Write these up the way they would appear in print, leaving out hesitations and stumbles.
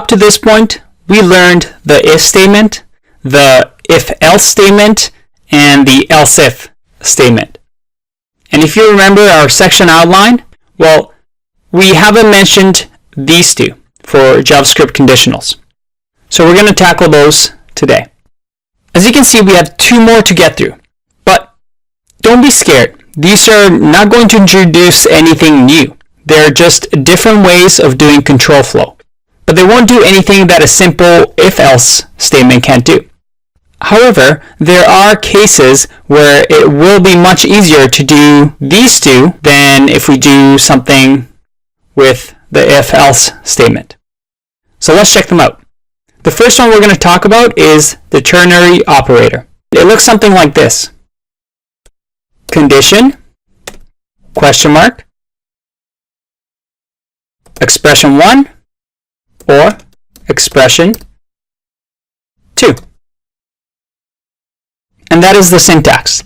up to this point, we learned the if statement, the if-else statement, and the else-if statement. And if you remember our section outline, well, we haven't mentioned these two for JavaScript conditionals. So we're going to tackle those today. As you can see, we have two more to get through. But don't be scared. These are not going to introduce anything new. They're just different ways of doing control flow. But they won't do anything that a simple if-else statement can't do. However, there are cases where it will be much easier to do these two than if we do something with the if-else statement. So let's check them out. The first one we're going to talk about is the ternary operator. It looks something like this. Condition, question mark, expression 1, or expression 2. And that is the syntax.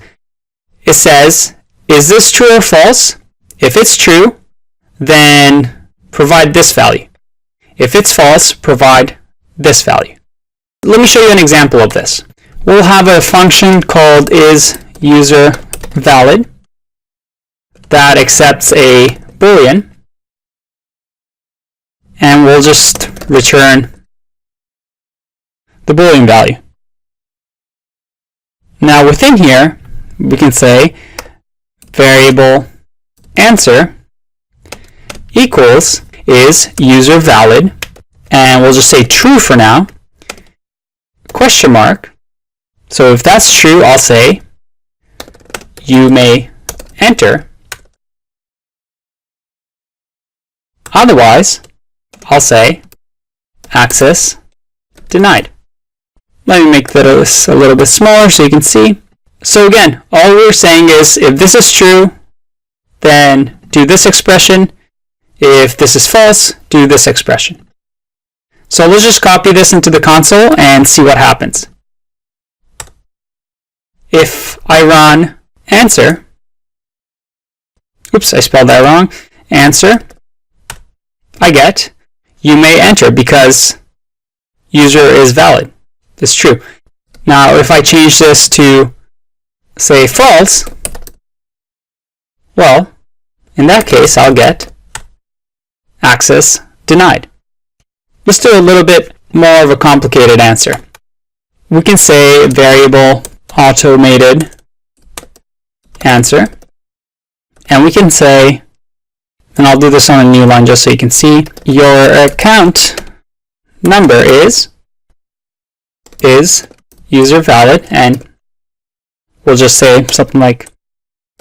It says, is this true or false? If it's true, then provide this value. If it's false, provide this value. Let me show you an example of this. We'll have a function called isUserValid that accepts a boolean, and we'll just return the boolean value. Now within here, we can say variable answer equals isUserValid, and we'll just say true for now, question mark. So if that's true, I'll say you may enter. Otherwise, I'll say access denied. Let me make this a little bit smaller so you can see. So again, all we're saying is if this is true, then do this expression. If this is false, do this expression. So let's just copy this into the console and see what happens. If I run answer, oops, I spelled that wrong, answer, I get you may enter because user is valid. It's true. Now if I change this to say false, well, in that case I'll get access denied. Let's do a little bit more of a complicated answer. We can say variable automated answer, and we can say, and I'll do this on a new line just so you can see, your account number is user valid, and we'll just say something like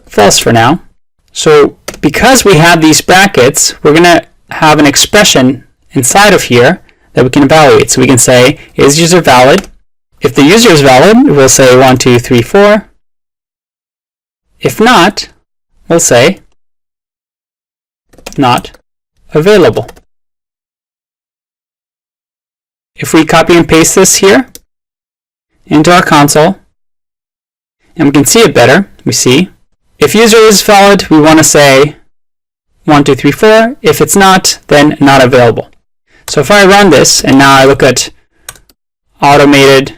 false for now. So because we have these brackets, we're going to have an expression inside of here that we can evaluate. So we can say is user valid. If the user is valid, we'll say 1, 2, 3, 4. If not, we'll say not available. If we copy and paste this here into our console, and we can see it better, we see if user is valid, we want to say 1, 2, 3, 4. If it's not, then not available. So if I run this and now I look at automated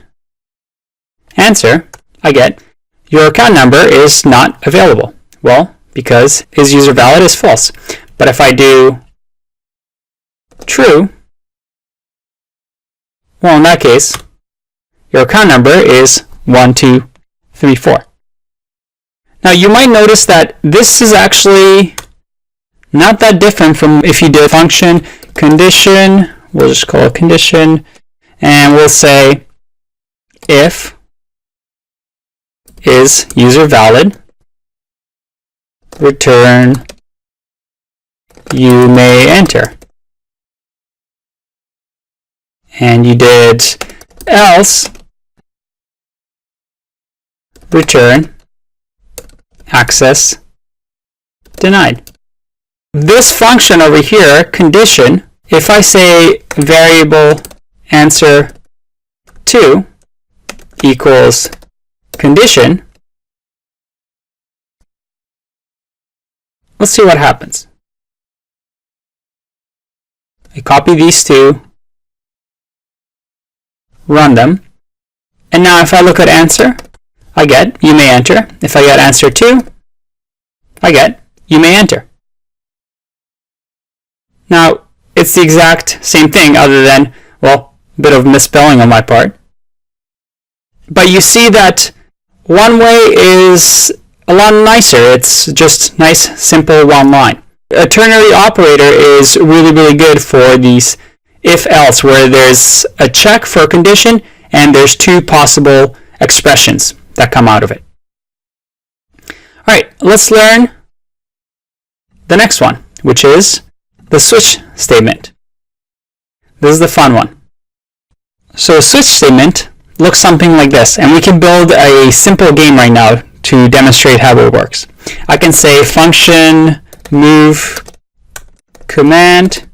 answer, I get your account number is not available. Well, because is user valid is false. But if I do true, well, in that case, your account number is 1, 2, 3, 4. Now you might notice that this is actually not that different from if you did function condition, we'll just call it condition, and we'll say if is user valid, return you may enter. And you did else, return access denied. This function over here, condition, if I say variable answer 2 equals condition, let's see what happens. I copy these two run them. And now if I look at answer, I get you may enter. If I get answer 2, I get you may enter. Now, it's the exact same thing other than, well, a bit of misspelling on my part. But you see that one way is a lot nicer. It's just nice, simple one line. A ternary operator is really, really good for these if-else, where there's a check for a condition and there's two possible expressions that come out of it. All right, let's learn the next one, which is the switch statement. This is the fun one. So a switch statement looks something like this, and we can build a simple game right now to demonstrate how it works. I can say function move command,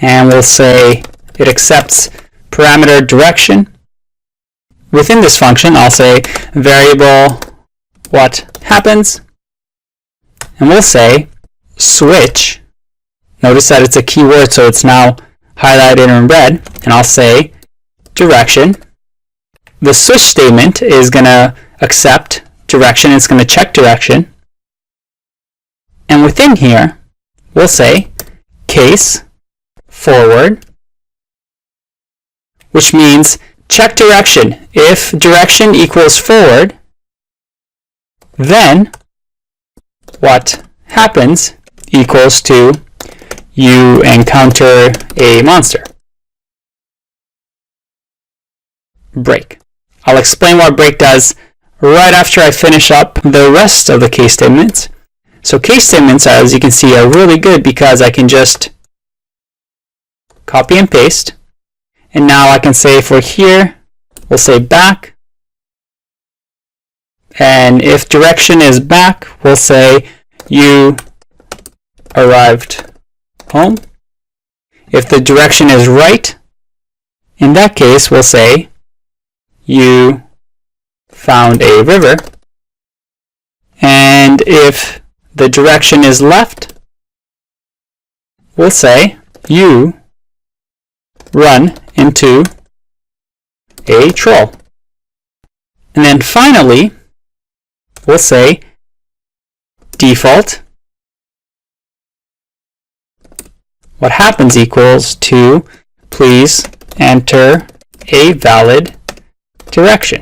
and we'll say it accepts parameter direction. Within this function, I'll say variable what happens, and we'll say switch. Notice that it's a keyword, so it's now highlighted in red, and I'll say direction. The switch statement is going to accept direction. It's going to check direction. And within here, we'll say case forward, which means check direction. If direction equals forward, then what happens equals to you encounter a monster. Break. I'll explain what break does right after I finish up the rest of the case statements. So case statements, as you can see, are really good because I can just copy and paste. And now I can say for here, we'll say back. And if direction is back, we'll say you arrived home. If the direction is right, in that case, we'll say you found a river. And if the direction is left, we'll say you run into a troll. And then finally, we'll say default what happens equals to please enter a valid direction.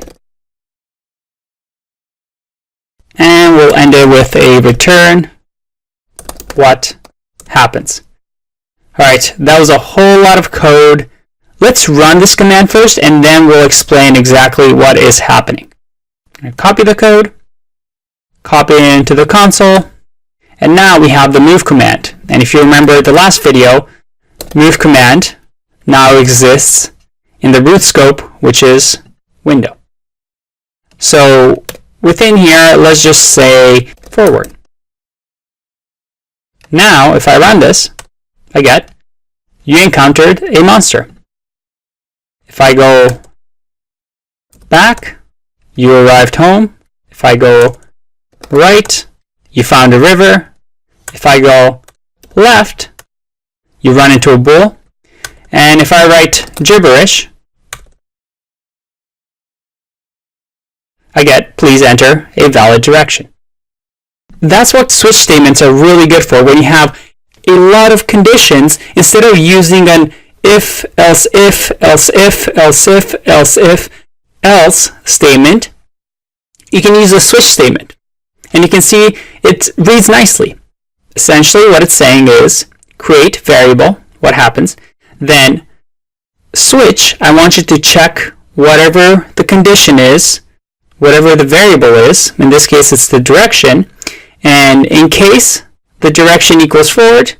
And we'll end it with a return what happens. All right, that was a whole lot of code. Let's run this command first, and then we'll explain exactly what is happening. Copy the code, copy it into the console, and now we have the move command. And if you remember the last video, move command now exists in the root scope, which is window. So within here, let's just say forward. Now, if I run this, I get you encountered a monster. If I go back, you arrived home. If I go right, you found a river. If I go left, you run into a bull. And if I write gibberish, I get please enter a valid direction. That's what switch statements are really good for. When you have a lot of conditions, instead of using an if, else if, else if, else if, else if, else statement, you can use a switch statement. And you can see it reads nicely. Essentially what it's saying is create variable, what happens, then switch, I want you to check whatever the condition is, whatever the variable is. In this case, it's the direction. And in case the direction equals forward,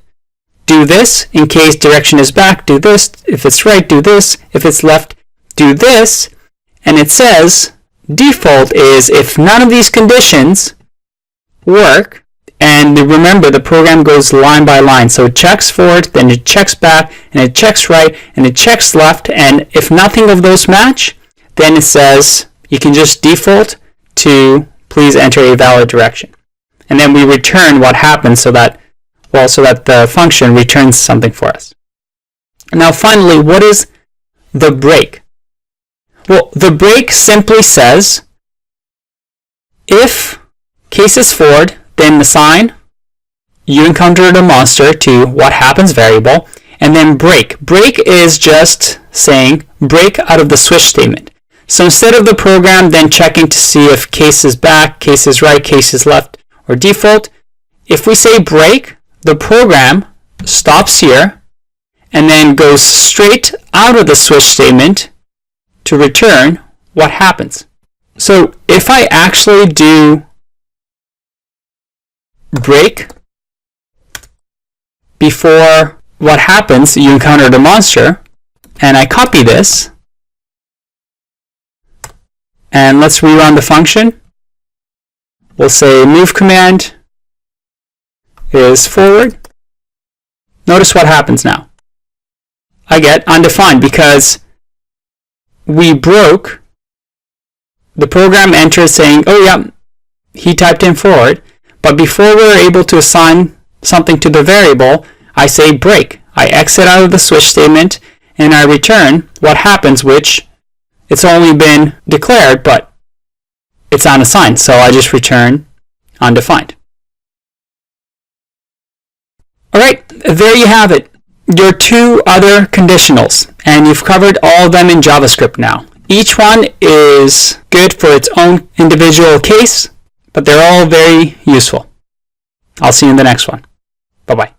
do this. In case direction is back, do this. If it's right, do this. If it's left, do this. And it says default is if none of these conditions work, and remember the program goes line by line. So it checks forward, then it checks back, and it checks right, and it checks left. And if nothing of those match, then it says you can just default to please enter a valid direction. And then we return what happens so that the function returns something for us. Now finally, what is the break? Well, the break simply says, if case is forward, then assign you encountered a monster to what happens variable, and then break. Break is just saying break out of the switch statement. So instead of the program then checking to see if case is back, case is right, case is left, or default, if we say break, the program stops here and then goes straight out of the switch statement to return what happens. So if I actually do break before what happens, you encountered a monster, and I copy this, and let's rerun the function. We'll say move command is forward. Notice what happens now. I get undefined because we broke. The program enters saying, oh yeah, he typed in forward, but before we're able to assign something to the variable, I say break. I exit out of the switch statement and I return what happens, which it's only been declared, but it's unassigned, so I just return undefined. Alright, there you have it. Your two other conditionals, and you've covered all of them in JavaScript now. Each one is good for its own individual case, but they're all very useful. I'll see you in the next one. Bye-bye.